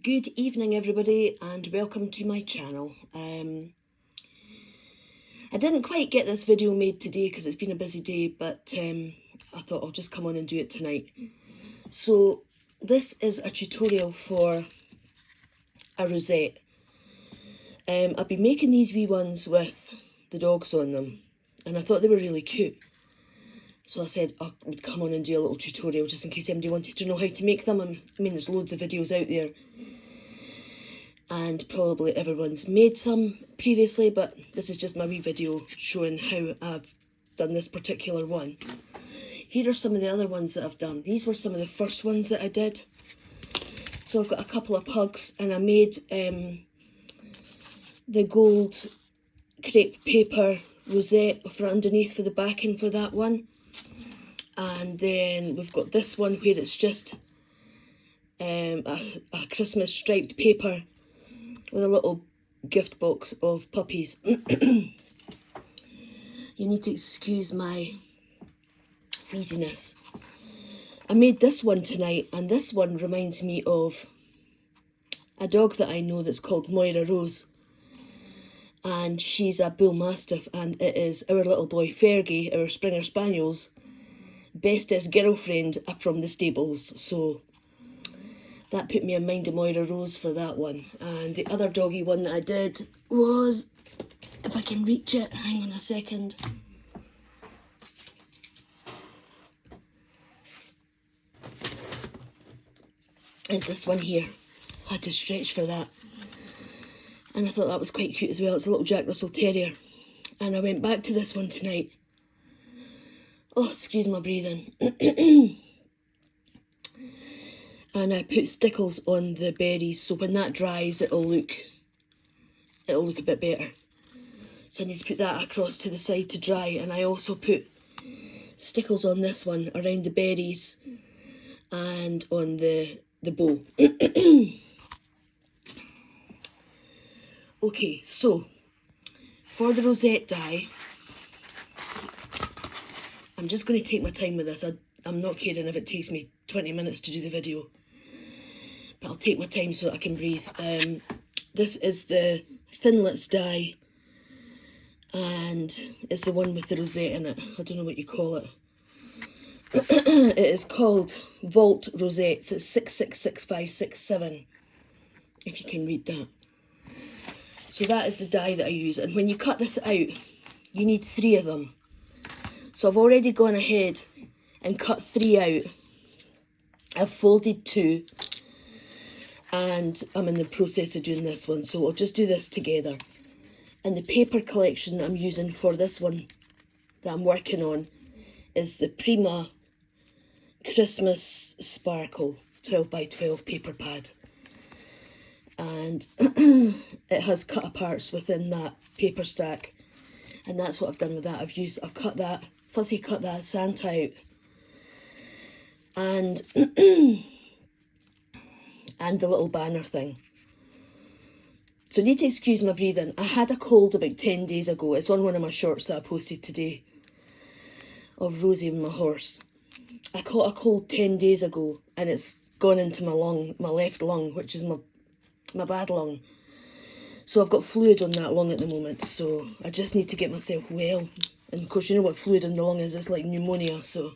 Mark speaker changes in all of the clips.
Speaker 1: Good evening everybody and welcome to my channel. I didn't quite get this video made today because it's been a busy day, but I thought I'll just come on and do it tonight. So this is a tutorial for a rosette. I've been making these wee ones with the dogs on them and I thought they were really cute. So I said I would come on and do a little tutorial just in case anybody wanted to know how to make them. I mean there's loads of videos out there. And probably everyone's made some previously, but this is just my wee video showing how I've done this particular one. Here are some of the other ones that I've done. These were some of the first ones that I did. So I've got a couple of pugs and I made the gold crepe paper rosette for underneath for the backing for that one. And then we've got this one where it's just a Christmas striped paper with a little gift box of puppies. You need to excuse my wheeziness. I made this one tonight, and this one reminds me of a dog that I know that's called Moira Rose. And she's a bull mastiff, and it is our little boy Fergie, our Springer Spaniel's bestest girlfriend from the stables. So that put me in mind of Moira Rose for that one. And the other doggy one that I did was, if I can reach it, hang on a second. It's this one here. I had to stretch for that. And I thought that was quite cute as well. It's a little Jack Russell Terrier. And I went back to this one tonight. Oh, excuse my breathing. And I put stickles on the berries, so when that dries it'll look a bit better. So I need to put that across to the side to dry, and I also put stickles on this one around the berries and on the bowl. Okay, so for the rosette dye, I'm just going to take my time with this. I'm not caring if it takes me 20 minutes to do the video, but I'll take my time so that I can breathe. This is the Thinlits dye, and it's the one with the rosette in it. I don't know what you call it. It is called Vault Rosettes. It's 666567, if you can read that. So that is the dye that I use, and when you cut this out, you need 3 of them. So I've already gone ahead and cut 3 out. I've folded 2, and I'm in the process of doing this one, so I'll just do this together. And the paper collection that I'm using for this one that I'm working on is the Prima Christmas Sparkle 12 by 12 paper pad. And it has cut aparts within that paper stack, and that's what I've done with that. I've cut that, fussy cut that Santa out, and and the little banner thing. So I need to excuse my breathing. I had a cold about 10 days ago. It's on one of my shorts that I posted today of Rosie and my horse. I caught a cold 10 days ago and it's gone into my left lung, which is my bad lung. So I've got fluid on that lung at the moment, so I just need to get myself well. And of course you know what fluid in the lung is, it's like pneumonia, so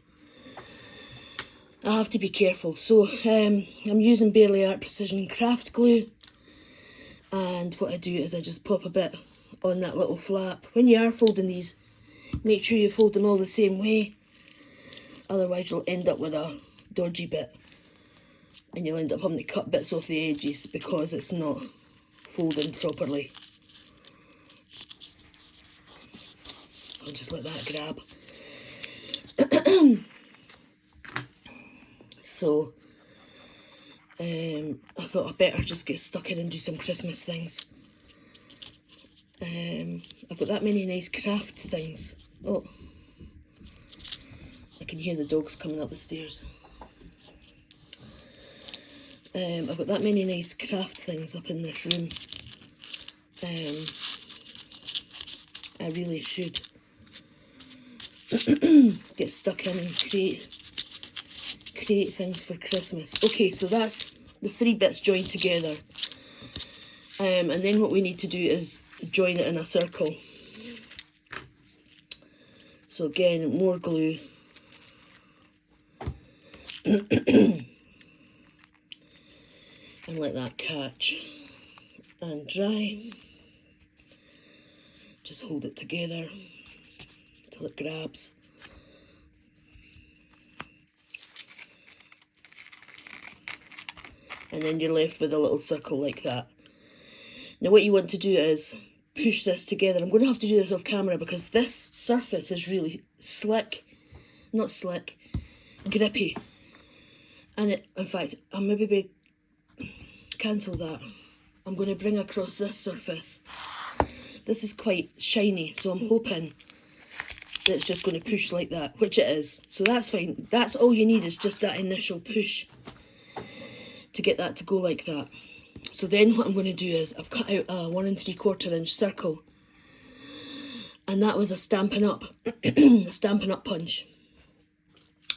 Speaker 1: I have to be careful. So I'm using Barely Art Precision Craft Glue, and what I do is I just pop a bit on that little flap. When you are folding these, make sure you fold them all the same way, otherwise you'll end up with a dodgy bit and you'll end up having to cut bits off the edges because it's not folding properly. I'll just let that grab. So I thought I'd better just get stuck in and do some Christmas things. I've got that many nice craft things. Oh, I can hear the dogs coming up the stairs. I've got that many nice craft things up in this room. I really should get stuck in and create things for Christmas. Okay, so that's the 3 bits joined together. And then what we need to do is join it in a circle. So again, more glue. And let that catch and dry. Just hold it together till it grabs. And then you're left with a little circle like that. Now what you want to do is push this together. I'm going to have to do this off camera because this surface is really slick. Not slick, grippy. And it, in fact, I'll maybe cancel that. I'm going to bring across this surface. This is quite shiny, so I'm hoping that it's just going to push like that, which it is. So that's fine. That's all you need, is just that initial push to get that to go like that. So then what I'm going to do is I've cut out a 1 3/4 inch circle, and that was a Stampin' Up, a Stampin' Up punch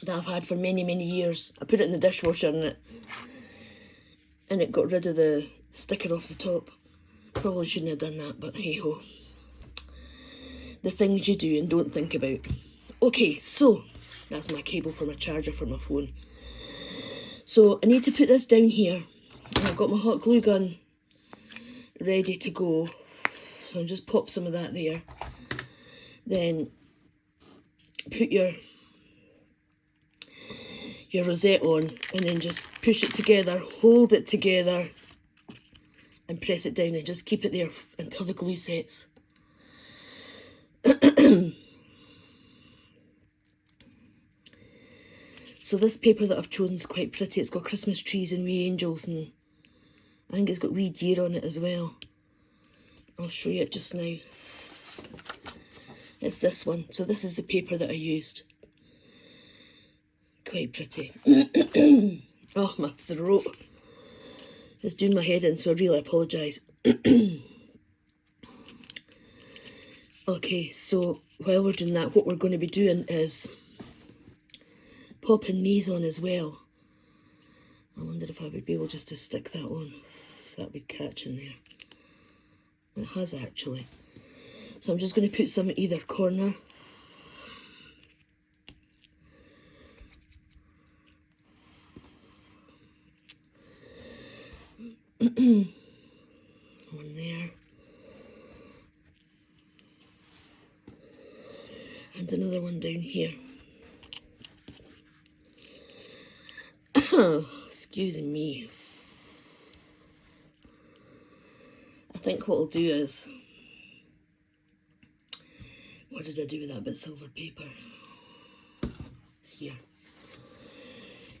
Speaker 1: that I've had for many, many years. I put it in the dishwasher and it got rid of the sticker off the top. Probably shouldn't have done that, but hey ho. The things you do and don't think about. Okay, so that's my cable for my charger for my phone. So I need to put this down here. And I've got my hot glue gun ready to go. So I'll just pop some of that there. Then put your rosette on and then just push it together, hold it together and press it down and just keep it there until the glue sets. So this paper that I've chosen is quite pretty. It's got Christmas trees and wee angels, and I think it's got wee deer on it as well. I'll show you it just now. It's this one. So this is the paper that I used. Quite pretty. Oh, my throat is doing my head in, so I really apologise. Okay, so while we're doing that, what we're going to be doing is popping these on as well. I wonder if I would be able just to stick that on, if that would catch in there. It has actually. So I'm just going to put some at either corner. One there. And another one down here. Excuse me. I think what I'll do is, what did I do with that bit of silver paper? It's here.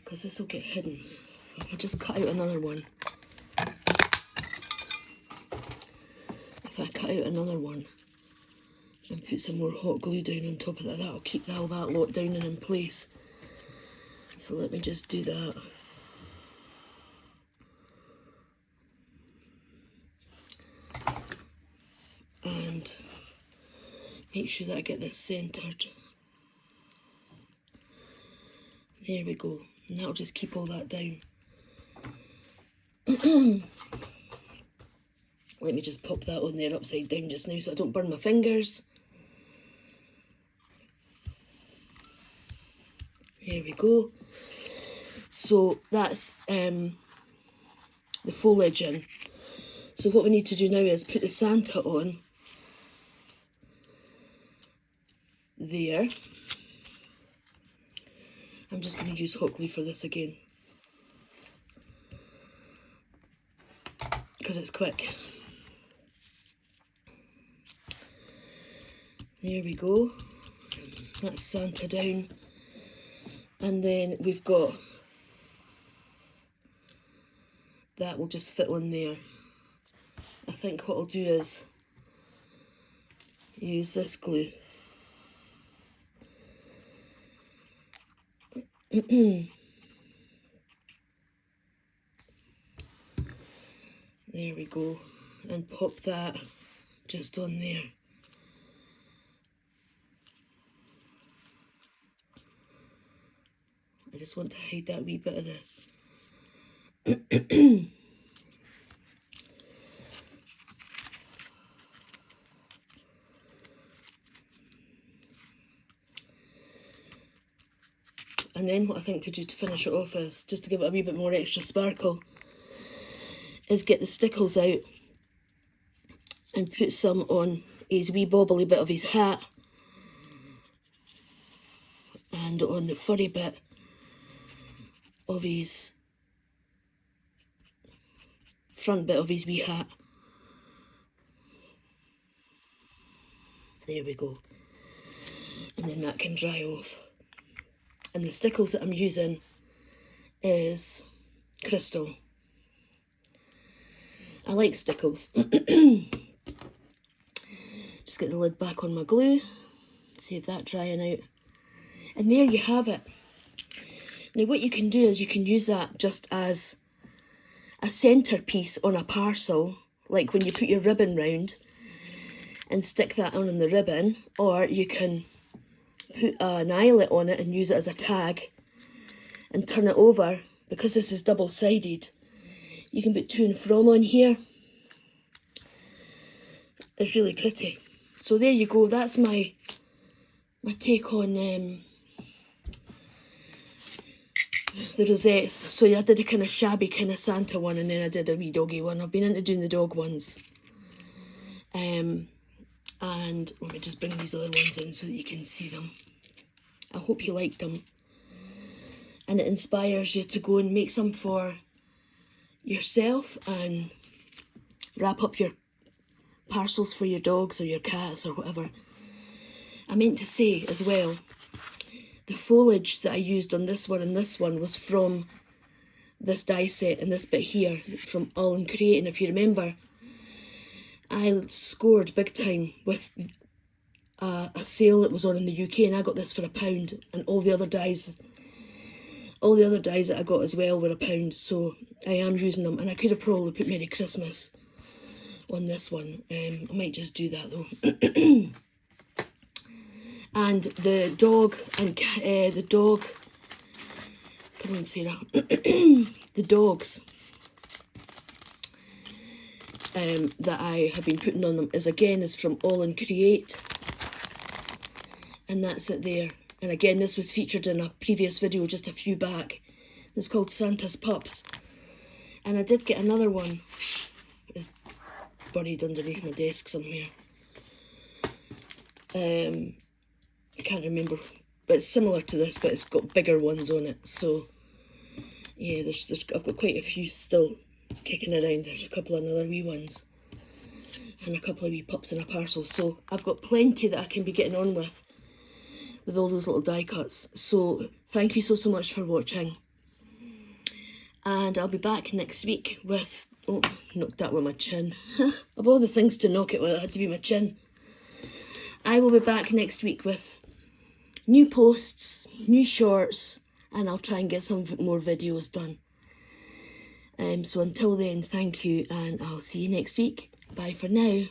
Speaker 1: Because this will get hidden. If I just cut out another one. If I cut out another one and put some more hot glue down on top of that, that'll keep all that lot down and in place. So let me just do that. And make sure that I get this centred. There we go. And that'll just keep all that down. Let me just pop that on there upside down just now so I don't burn my fingers. There we go. So that's the foliage in. So what we need to do now is put the Santa on there. I'm just going to use hot glue for this again, because it's quick. There we go. That's Santa down. And then we've got, that will just fit on there. I think what I'll do is use this glue. There we go. And pop that just on there. I just want to hide that wee bit of And then what I think to do to finish it off is, just to give it a wee bit more extra sparkle, is get the stickles out and put some on his wee bobbly bit of his hat and on the furry bit of his front bit of his wee hat. There we go. And then that can dry off. And the stickles that I'm using is crystal. I like stickles. Just get the lid back on my glue, save that drying out. And there you have it. Now what you can do is you can use that just as a centrepiece on a parcel, like when you put your ribbon round and stick that on the ribbon, or you can put an eyelet on it and use it as a tag and turn it over. Because this is double-sided, you can put to and from on here. It's really pretty. So there you go, that's my take on the rosettes. So yeah, I did a kind of shabby kind of Santa one, and then I did a wee doggy one. I've been into doing the dog ones. And let me just bring these other ones in so that you can see them. I hope you liked them. And it inspires you to go and make some for yourself and wrap up your parcels for your dogs or your cats or whatever. I meant to say as well, the foliage that I used on this one and this one was from this die set and this bit here from All in Create. And if you remember, I scored big time with a sale that was on in the UK, and I got this for £1, and all the other dies that I got as well were £1, so I am using them. And I could have probably put Merry Christmas on this one. I might just do that though. And the dog, come on Sarah, the dogs that I have been putting on them is from All in Create, and that's it there. And again, this was featured in a previous video just a few back. It's called Santa's Pups. And I did get another one. It's buried underneath my desk somewhere. I can't remember, but it's similar to this, but it's got bigger ones on it. So yeah, I've got quite a few still kicking around. There's a couple of other wee ones and a couple of wee pups in a parcel. So I've got plenty that I can be getting on with all those little die cuts. So thank you so much for watching, and I'll be back next week with, oh, knocked that with my chin. Of all the things to knock it with, it had to be my chin. I will be back next week with new posts, new shorts, and I'll try and get some more videos done. So until then, thank you, and I'll see you next week. Bye for now.